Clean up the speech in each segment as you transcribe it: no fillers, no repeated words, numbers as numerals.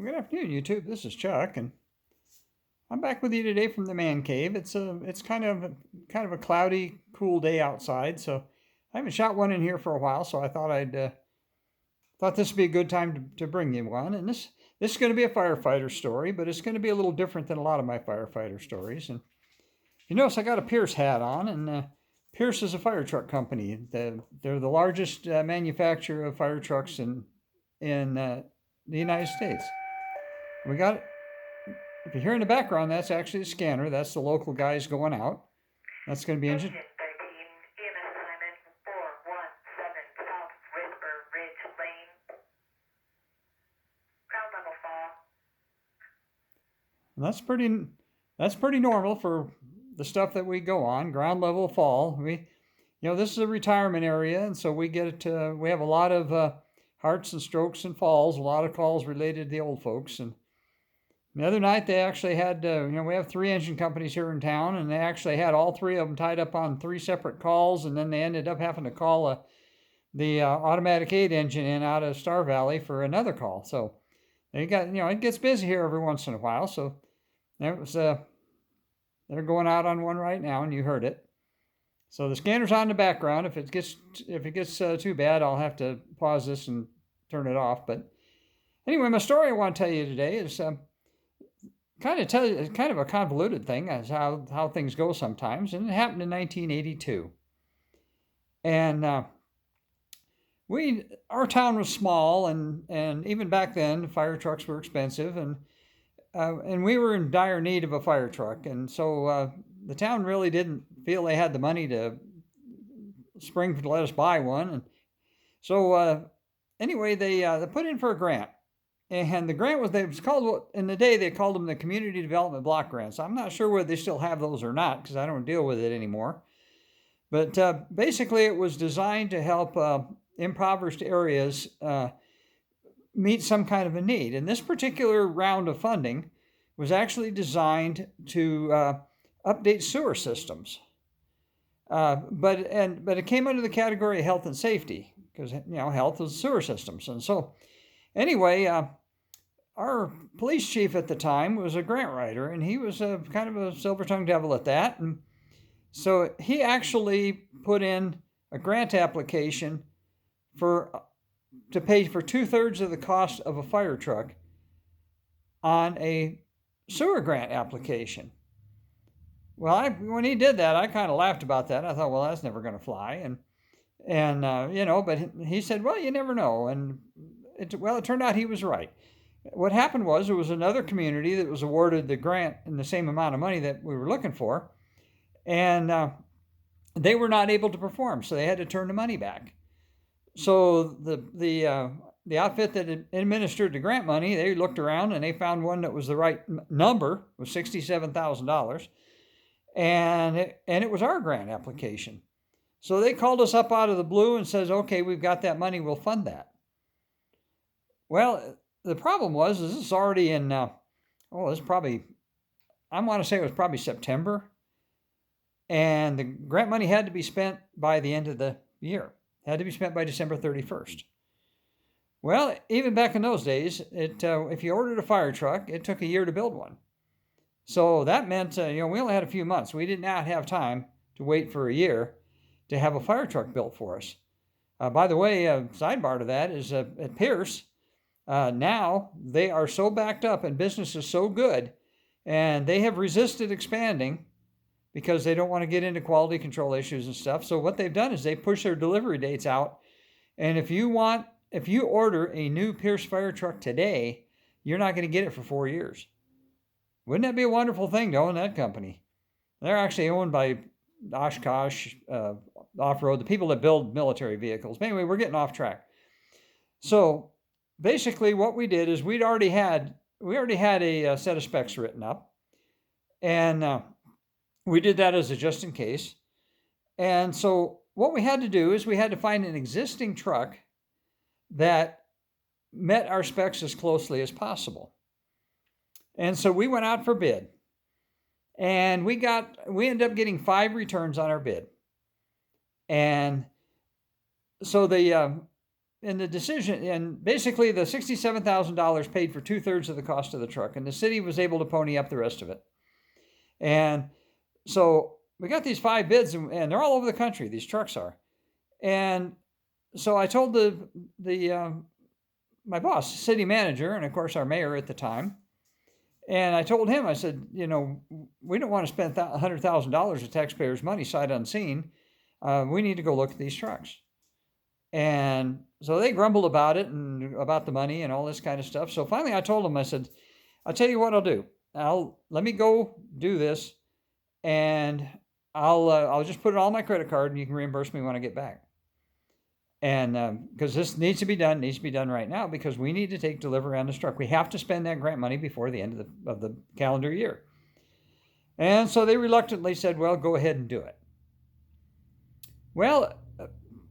Good afternoon, YouTube. This is Chuck, and I'm back with you today from the man cave. It's kind of a cloudy, cool day outside, so I haven't shot one in here for a while. So I thought thought this would be a good time to bring you one. And this is going to be a firefighter story, but it's going to be a little different than a lot of my firefighter stories. And you notice I got a Pierce hat on, and Pierce is a fire truck company. They're the largest manufacturer of fire trucks in the United States. We got If you hear in the background, that's actually a scanner. That's the local guys going out. That's going to be engine. Engine 13, EMS assignment 417 South Whisper Ridge Lane. Ground level fall. And that's pretty normal for the stuff that we go on. Ground level fall. This is a retirement area, and so we have a lot of hearts and strokes and falls. A lot of calls related to the old folks. And the other night they actually had, we have three engine companies here in town, and they actually had all three of them tied up on three separate calls, and then they ended up having to call the automatic aid engine in out of Star Valley for another call. So they got, it gets busy here every once in a while. So that was, they're going out on one right now, and you heard it. So the scanner's on in the background. If it gets too bad, I'll have to pause this and turn it off. But anyway, my story I want to tell you today is kind of a convoluted thing, as how things go sometimes, and it happened in 1982. And our town was small, and even back then fire trucks were expensive, and we were in dire need of a fire truck, and so the town really didn't feel they had the money to spring to let us buy one, and so anyway they put in for a grant. And the grant was called, in the day they called them the Community Development Block Grants. I'm not sure whether they still have those or not because I don't deal with it anymore. But basically, it was designed to help impoverished areas meet some kind of a need. And this particular round of funding was actually designed to update sewer systems. But it came under the category of health and safety because health is sewer systems. And so anyway, our police chief at the time was a grant writer, and he was a kind of a silver-tongued devil at that. And so he actually put in a grant application to pay for 2/3 of the cost of a fire truck on a sewer grant application. Well, when he did that, I kind of laughed about that. I thought, well, that's never going to fly. But he said, well, you never know. And it turned out he was right. What happened was there was another community that was awarded the grant in the same amount of money that we were looking for, and they were not able to perform, so they had to turn the money back. So the outfit that administered the grant money, they looked around and they found one that was the right number, was $67,000, and it was our grant application. So they called us up out of the blue and says, okay, we've got that money, we'll fund that. Well, the problem was this is already in, I want to say it was probably September. And the grant money had to be spent by the end of the year. It had to be spent by December 31st. Well, even back in those days, if you ordered a fire truck, it took a year to build one. So that meant, we only had a few months. We did not have time to wait for a year to have a fire truck built for us. By the way, sidebar to that is at Pierce, now they are so backed up and business is so good, and they have resisted expanding because they don't want to get into quality control issues and stuff. So what they've done is they push their delivery dates out. And if you order a new Pierce fire truck today, you're not going to get it for 4 years. Wouldn't that be a wonderful thing to own that company? They're actually owned by Oshkosh Off-Road, the people that build military vehicles. But anyway, we're getting off track. So basically what we did is we already had a set of specs written up, and we did that as a just in case. And so what we had to do is we had to find an existing truck that met our specs as closely as possible. And so we went out for bid, and we ended up getting 5 returns on our bid. And so the decision, and basically the $67,000 paid for 2/3 of the cost of the truck, and the city was able to pony up the rest of it. And so we got these 5 bids, and they're all over the country. These trucks are, and so I told my boss, city manager, and of course our mayor at the time, and I told him, I said, we don't want to spend $100,000 of taxpayers' money sight unseen. We need to go look at these trucks. And so they grumbled about it and about the money and all this kind of stuff. So finally I told them, I said, I'll tell you what I'll do. Let me go do this, and I'll just put it all on my credit card, and you can reimburse me when I get back. And because this needs to be done right now, because we need to take delivery on this truck. We have to spend that grant money before the end of the calendar year. And so they reluctantly said, well, go ahead and do it. Well,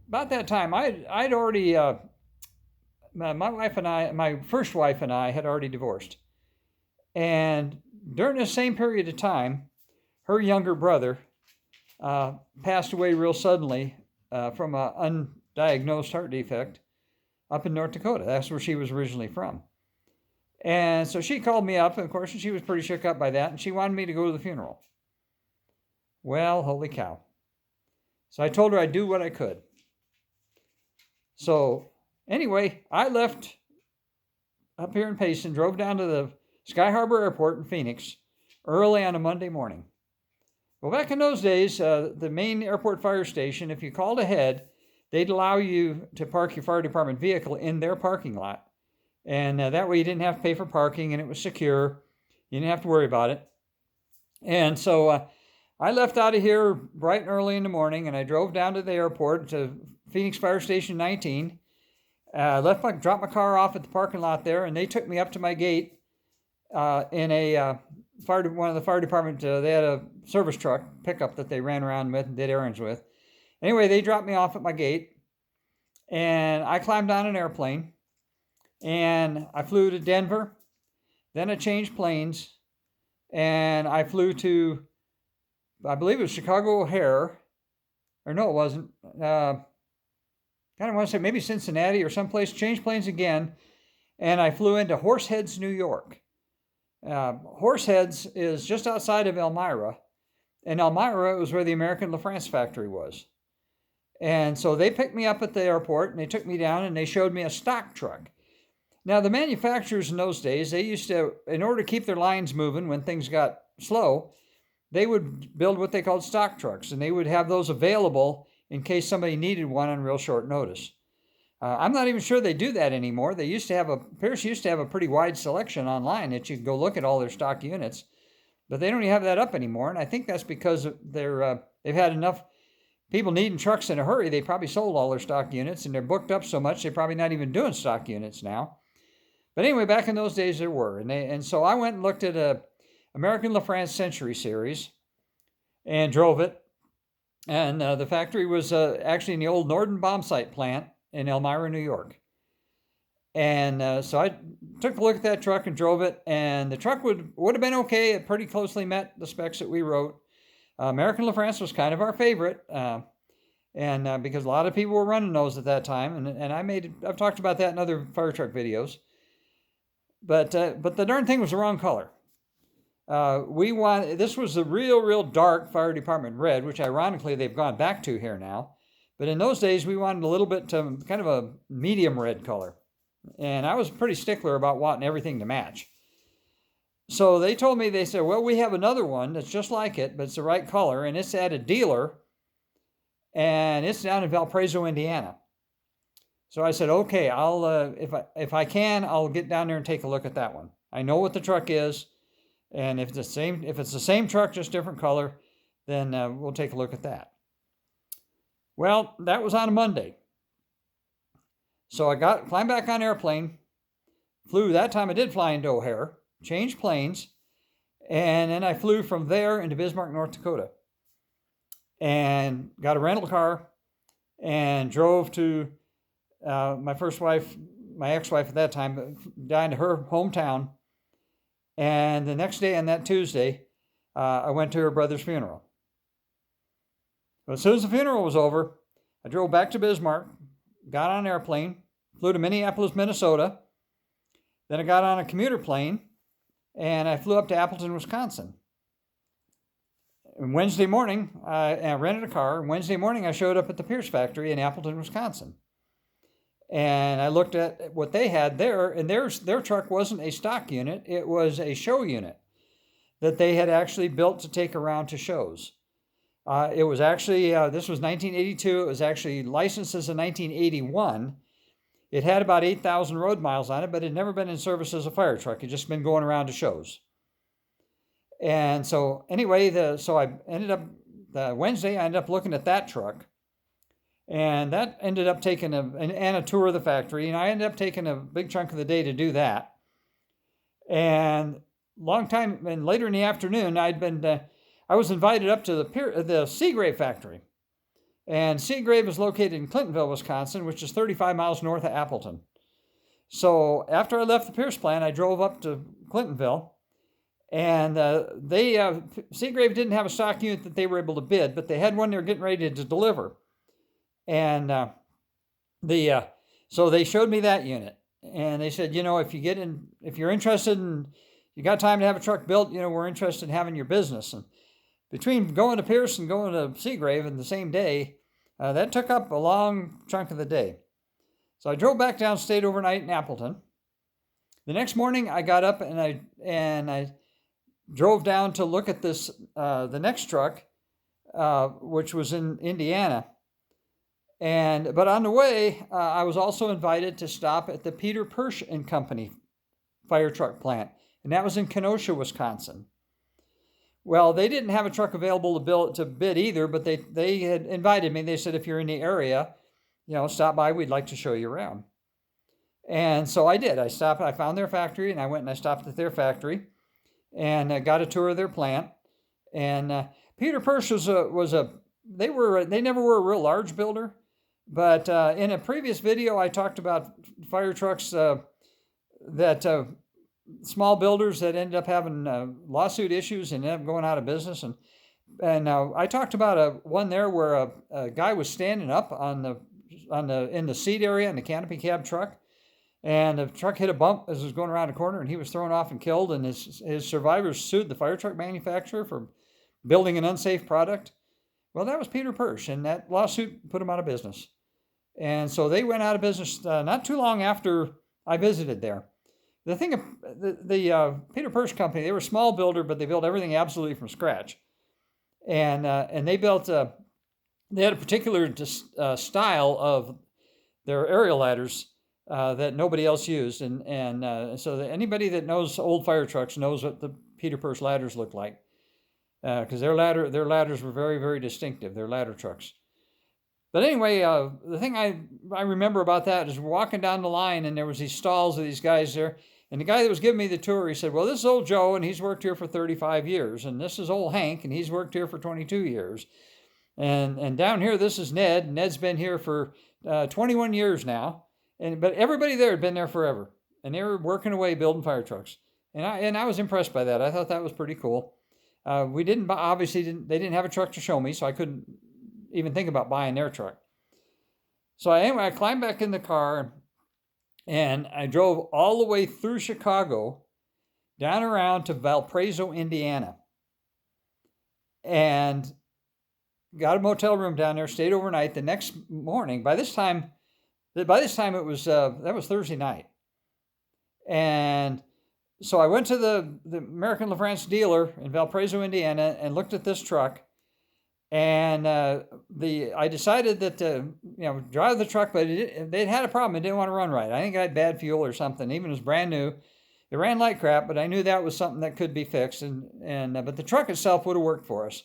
about that time, I'd already, my first wife and I had already divorced. And during the same period of time, her younger brother passed away real suddenly from an undiagnosed heart defect up in North Dakota. That's where she was originally from. And so she called me up, and of course, she was pretty shook up by that, and she wanted me to go to the funeral. Well, holy cow. So I told her I'd do what I could. So anyway, I left up here in Payson, drove down to the Sky Harbor Airport in Phoenix early on a Monday morning. Well, back in those days, the main airport fire station, if you called ahead, they'd allow you to park your fire department vehicle in their parking lot. And that way you didn't have to pay for parking, and it was secure. You didn't have to worry about it. And so I left out of here bright and early in the morning, and I drove down to the airport to Phoenix Fire Station 19. Dropped my car off at the parking lot there, and they took me up to my gate in one of the fire department. They had a service truck pickup that they ran around with and did errands with. Anyway, they dropped me off at my gate, and I climbed on an airplane, and I flew to Denver. Then I changed planes, and I flew to, I believe it was Chicago O'Hare, or no, it wasn't. Kind of want to say maybe Cincinnati or someplace. Changed planes again, and I flew into Horseheads, New York. Horseheads is just outside of Elmira. In Elmira, it was where the American LaFrance factory was. And so they picked me up at the airport, and they took me down, and they showed me a stock truck. Now, the manufacturers in those days, they used to, in order to keep their lines moving when things got slow, they would build what they called stock trucks, and they would have those available in case somebody needed one on real short notice. I'm not even sure they do that anymore. Pierce used to have a pretty wide selection online that you could go look at all their stock units, but they don't even have that up anymore. And I think that's because they've had enough people needing trucks in a hurry. They probably sold all their stock units, and they're booked up so much they're probably not even doing stock units now. But anyway, back in those days there were, and so I went and looked at a American LaFrance Century Series and drove it. And the factory was actually in the old Norden bomb site plant in Elmira, New York. And so I took a look at that truck and drove it, and the truck would have been okay. It pretty closely met the specs that we wrote. American LaFrance was kind of our favorite, and because a lot of people were running those at that time, and I've talked about that in other fire truck videos. But the darn thing was the wrong color. This was the real dark fire department red, which ironically they've gone back to here now. But in those days, we wanted a little bit kind of a medium red color. And I was pretty stickler about wanting everything to match. So they said, well, we have another one that's just like it, but it's the right color, and it's at a dealer, and it's down in Valparaiso, Indiana. So I said, okay, I'll if I can, I'll get down there and take a look at that one. I know what the truck is. And if it's the same truck, just different color, then we'll take a look at that. Well, that was on a Monday. So I climbed back on an airplane, flew. That time I did fly into O'Hare, changed planes, and then I flew from there into Bismarck, North Dakota, and got a rental car and drove to my first wife, my ex-wife at that time, down to her hometown. And the next day, on that Tuesday, I went to her brother's funeral. But as soon as the funeral was over, I drove back to Bismarck, got on an airplane, flew to Minneapolis, Minnesota. Then I got on a commuter plane and I flew up to Appleton, Wisconsin. And Wednesday morning, I rented a car. Wednesday morning, I showed up at the Pierce factory in Appleton, Wisconsin. And I looked at what they had there, and their truck wasn't a stock unit. It was a show unit that they had actually built to take around to shows. It was actually, this was 1982. It was actually licensed as a 1981. It had about 8,000 road miles on it, but it had never been in service as a fire truck. It had just been going around to shows. And so anyway, so I ended up, Wednesday, I ended up looking at that truck. And that ended up taking a tour of the factory. And I ended up taking a big chunk of the day to do that. And later in the afternoon, I was invited up to the Seagrave factory. And Seagrave is located in Clintonville, Wisconsin, which is 35 miles north of Appleton. So after I left the Pierce plant, I drove up to Clintonville. And Seagrave didn't have a stock unit that they were able to bid, but they had one they were getting ready to deliver. And so they showed me that unit, and they said, if you're interested and you got time to have a truck built, we're interested in having your business. And between going to Pierce and going to Seagrave in the same day, that took up a long chunk of the day. So I drove back down, stayed overnight in Appleton. The next morning, I got up and I drove down to look at this the next truck, which was in Indiana. But on the way, I was also invited to stop at the Peter Persch and Company fire truck plant, and that was in Kenosha, Wisconsin. Well, they didn't have a truck available to bid either, but they had invited me. They said, if you're in the area, stop by. We'd like to show you around. And so I did. I found their factory, and I went and I stopped at their factory, and I got a tour of their plant. And Peter Persch they never were a real large builder. But in a previous video, I talked about fire trucks small builders that ended up having lawsuit issues and ended up going out of business. And I talked about one there where a guy was standing up in the seat area in the canopy cab truck, and the truck hit a bump as it was going around a corner, and he was thrown off and killed. And his survivors sued the fire truck manufacturer for building an unsafe product. Well, that was Peter Persch, and that lawsuit put him out of business. And so they went out of business not too long after I visited there. The thing, the Peter Persch company, they were a small builder, but they built everything absolutely from scratch. And they they had a particular style of their aerial ladders that nobody else used. So anybody that knows old fire trucks knows what the Peter Persch ladders look like. Because their ladders were very, very distinctive, their ladder trucks. But anyway, the thing I remember about that is we're walking down the line, and there was these stalls of these guys there. And the guy that was giving me the tour, he said, well, this is old Joe, and he's worked here for 35 years. And this is old Hank, and he's worked here for 22 years. And down here, this is Ned. And Ned's been here for 21 years now. But everybody there had been there forever. And they were working away building fire trucks. And I was impressed by that. I thought that was pretty cool. They didn't have a truck to show me, so I couldn't even think about buying their truck. So anyway, I climbed back in the car, and I drove all the way through Chicago, down around to Valparaiso, Indiana, and got a motel room down there, stayed overnight. The next morning, by this time it was that was Thursday night. And so I went to the American LaFrance dealer in Valparaiso, Indiana, and looked at this truck. And I decided that drive the truck, but they'd had a problem. It didn't want to run right. I think it had bad fuel or something. Even it was brand new. It ran like crap, but I knew that was something that could be fixed. But the truck itself would have worked for us.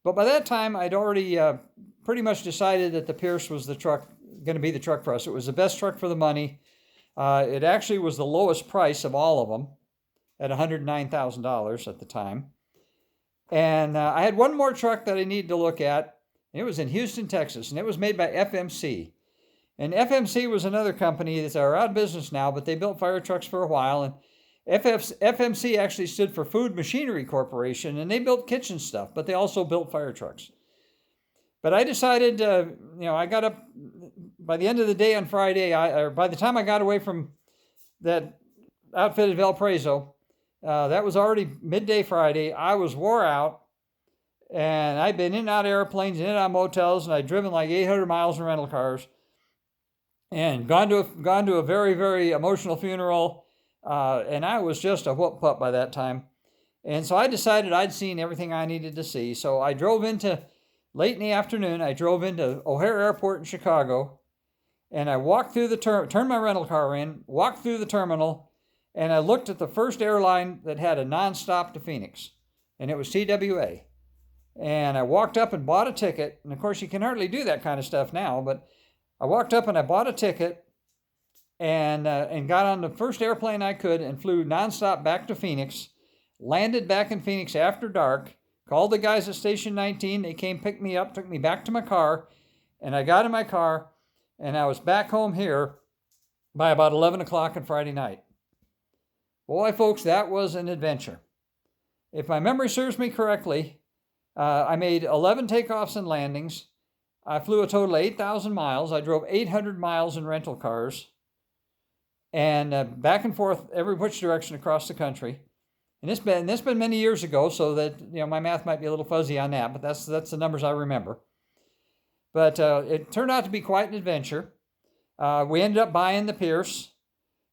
But by that time, I'd already pretty much decided that the Pierce was going to be the truck for us. It was the best truck for the money. It actually was the lowest price of all of them, at $109,000 at the time. And I had one more truck that I needed to look at. It was in Houston, Texas, and it was made by FMC. And FMC was another company that's out of business now, but they built fire trucks for a while. And FMC actually stood for Food Machinery Corporation, and they built kitchen stuff, but they also built fire trucks. But I decided, I got up by the end of the day on Friday, or by the time I got away from that outfit at Valparaiso, that was already midday Friday. I was wore out, and I'd been in and out of airplanes, in and out of motels, and I'd driven like 800 miles in rental cars, and gone to a very, very emotional funeral, and I was just a whoop pup by that time. And so I decided I'd seen everything I needed to see. So I drove into, late in the afternoon, I drove into O'Hare Airport in Chicago, and I walked through the turned my rental car in, walked through the terminal, and I looked at the first airline that had a nonstop to Phoenix, and it was TWA. And I walked up and bought a ticket, and of course you can hardly do that kind of stuff now, but I walked up and I bought a ticket, and got on the first airplane I could and flew nonstop back to Phoenix, landed back in Phoenix after dark, called the guys at Station 19, they came, picked me up, took me back to my car, and I got in my car, and I was back home here by about 11 o'clock on Friday night. Boy, folks, that was an adventure. If my memory serves me correctly, I made 11 takeoffs and landings. I flew a total of 8,000 miles. I drove 800 miles in rental cars, and back and forth every which direction across the country. And this been many years ago, so that my math might be a little fuzzy on that, but that's the numbers I remember. But it turned out to be quite an adventure. We ended up buying the Pierce,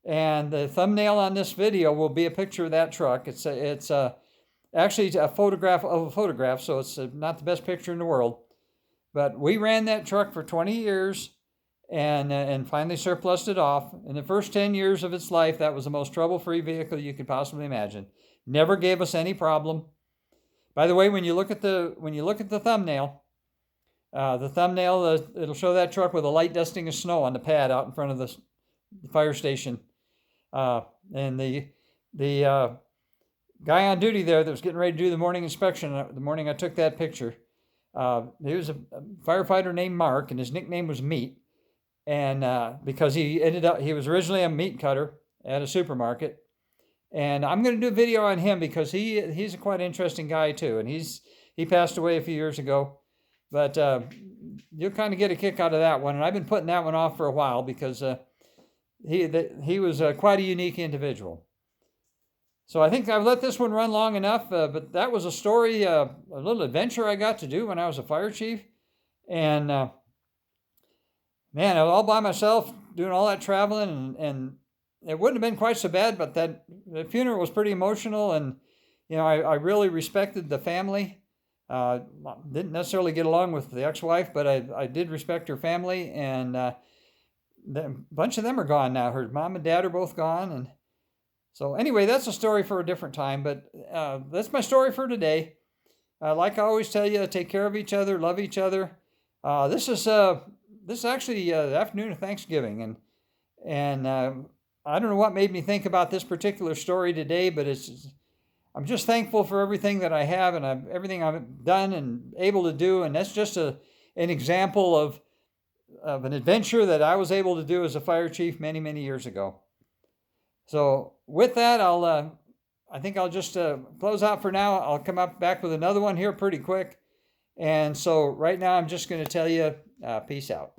and the thumbnail on this video will be a picture of that truck. It's actually a photograph of a photograph, so it's not the best picture in the world. But we ran that truck for 20 years and finally surplused it off. In the first 10 years of its life, that was the most trouble-free vehicle you could possibly imagine. Never gave us any problem. By the way, when you look at the thumbnail, it'll show that truck with a light dusting of snow on the pad out in front of the fire station. And the guy on duty there that was getting ready to do the morning inspection, the morning I took that picture, he was a firefighter named Mark, and his nickname was Meat. And because he was originally a meat cutter at a supermarket. And I'm going to do a video on him because he's a quite interesting guy too. And he passed away a few years ago. But you'll kind of get a kick out of that one. And I've been putting that one off for a while because he was quite a unique individual. So I think I've let this one run long enough. But that was a story, a little adventure I got to do when I was a fire chief. And man, I was all by myself doing all that traveling, and it wouldn't have been quite so bad, but the funeral was pretty emotional, and I really respected the family. Didn't necessarily get along with the ex-wife, but I did respect her family, and a bunch of them are gone now. Her mom and dad are both gone, and so anyway, that's a story for a different time, but that's my story for today. Like I always tell you, take care of each other, love each other. This is actually the afternoon of Thanksgiving, and I don't know what made me think about this particular story today, but I'm just thankful for everything that I have and everything I've done and able to do, and that's just an example of an adventure that I was able to do as a fire chief many, many years ago. So with that, I think I'll just close out for now. I'll come back with another one here pretty quick. And so right now I'm just going to tell you, peace out.